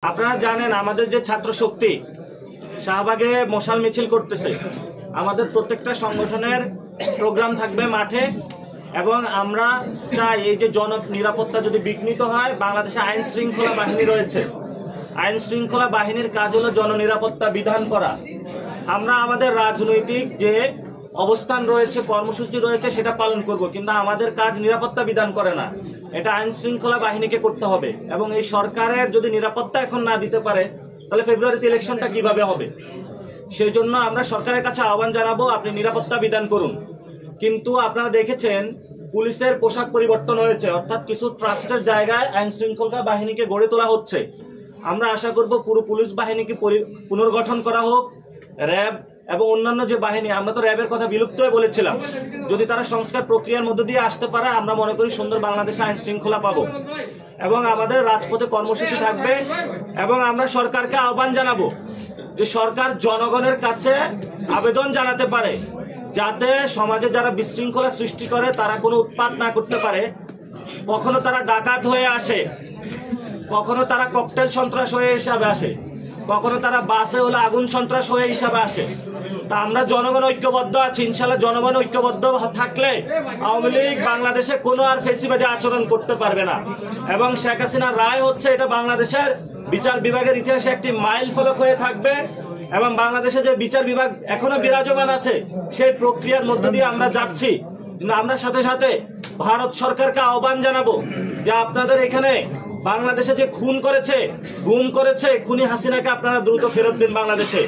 আপনারা জানেন আমাদের যে ছাত্র শক্তি শাহবাগে মশাল মিছিল করতেছে, আমাদের প্রত্যেকটা সংগঠনের প্রোগ্রাম থাকবে মাঠে এবং আমরা চাই এই যে জন নিরাপত্তা যদি বিঘ্নিত হয়, বাংলাদেশে আইন শৃঙ্খলা বাহিনী রয়েছে, আইন শৃঙ্খলা বাহিনীর কাজ হলো জননিরাপত্তা বিধান করা। আমরা আমাদের রাজনৈতিক যে অবস্থান রয়েছে, কর্মসূচি রয়েছে সেটা পালন করব, কিন্তু আমাদের কাজ নিরাপত্তা বিধান করে না, এটা আইন শৃঙ্খলা বাহিনীকে করতে হবে। এবং এই সরকারের যদি নিরাপত্তা এখন না দিতে পারে তাহলে ফেব্রুয়ারিতে ইলেকশনটা কিভাবে হবে? সেই জন্য আমরা সরকারের কাছে আহ্বান জানাবো, আপনি নিরাপত্তা বিধান করুন। কিন্তু আপনারা দেখেছেন পুলিশের পোশাক পরিবর্তন হয়েছে, অর্থাৎ কিছু ট্রাস্টের জায়গায় আইন শৃঙ্খলা বাহিনীকে গড়ে তোলা হচ্ছে। আমরা আশা করব পুরো পুলিশ বাহিনীকে পুনর্গঠন করা হোক। র্যাব এবং অন্যান্য যে বাহিনী, আমরা তো র্যাবের কথা বিলুপ্ত হয়ে বলেছিলাম, যদি তারা সংস্কার প্রক্রিয়ার মধ্যে দিয়ে আসতে পারে আমরা মনে করি সুন্দর বাংলাদেশে আইন শৃঙ্খলা পাবো এবং আমাদের রাজপথে কর্মসূচি থাকবে। এবং আমরা সরকারকে আহ্বান জানাবো যে সরকার জনগণের কাছে আবেদন জানাতে পারে যাতে সমাজে যারা বিশৃঙ্খলা সৃষ্টি করে তারা কোনো উৎপাত না করতে পারে। কখনো তারা ডাকাত হয়ে আসে, কখনো তারা ককটেল সন্ত্রাস হয়ে হিসাবে আসে, কখনো তারা বাসে হলে আগুন সন্ত্রাস হয়ে হিসাবে আসে। তা আমরা জনগণ ঐক্যবদ্ধ আছি, ইনশাল্লাহ জনগণ ঐক্যবদ্ধ থাকলে আওয়ামী লীগ বাংলাদেশে কোনো আর ফেসিবাদী আচরণ করতে পারবে না। এবং শেখ হাসিনার রায় হচ্ছে এটা বাংলাদেশের বিচার বিভাগের ইতিহাসে একটি মাইল ফলক হয়ে থাকবে। এবং বাংলাদেশে যে বিচার বিভাগ এখনো বিরাজমান আছে সেই প্রক্রিয়ার মধ্য দিয়ে আমরা যাচ্ছি। কিন্তু আমরা সাথে সাথে ভারত সরকারকে আহ্বান জানাবো যে আপনাদের এখানে বাংলাদেশে যে খুন করেছে, গুম করেছে খুনি হাসিনাকে আপনারা দ্রুত ফেরত দিন বাংলাদেশে।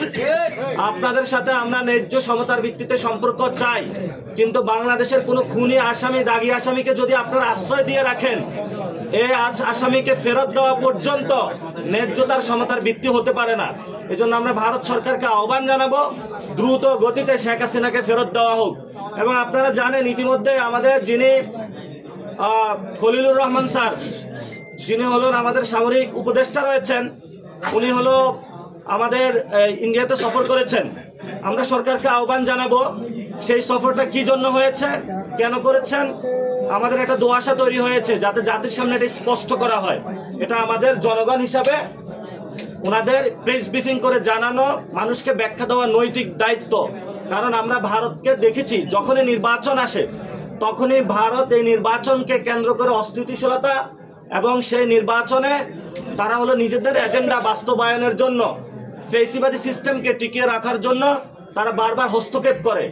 আপনাদের সাথে আমরা ন্যায্য সমতার ভিত্তিতে সম্পর্ক চাই, কিন্তু বাংলাদেশের কোনো খুনি আসামি, দাগী আসামিকে যদি আপনারা আশ্রয় দিয়ে রাখেন, এই আসামিকে ফেরত দেওয়া পর্যন্ত ন্যায্যতার সমতার ভিত্তি হতে পারে না। এজন্য আমরা ভারত সরকারকে আহ্বান জানাবো দ্রুত গতিতে শেখ হাসিনাকে ফেরত দেওয়া হোক। এবং আপনারা জানেন ইতিমধ্যে আমাদের যিনি খলিলুর রহমান স্যার, যিনি হলেন আমাদের সামরিক উপদেষ্টা রয়েছেন, উনি হলো আমাদের ইন্ডিয়াতে সফর করেছেন। আমরা সরকারকে আহ্বান জানাবো সেই সফরটা কি জন্য হয়েছে, কেন করেছেন, আমাদের একটা দোয়াশা তৈরি হয়েছে যাতে জাতির সামনে এটা স্পষ্ট করা হয়। এটা আমাদের জনগণ হিসাবে ওনাদের প্রেস ব্রিফিং করে জানানো, মানুষকে ব্যাখ্যা দেওয়া নৈতিক দায়িত্ব। কারণ আমরা ভারতকে দেখেছি যখনই নির্বাচন আসে তখনই ভারত এই নির্বাচনকে কেন্দ্র করে অস্থিতিশীলতা এবং সেই নির্বাচনে তারা হলো নিজেদের এজেন্ডা বাস্তবায়নের জন্য, ফেসিবাদী সিস্টেমকে টিকিয়ে রাখার জন্য তারা বারবার হস্তক্ষেপ করে।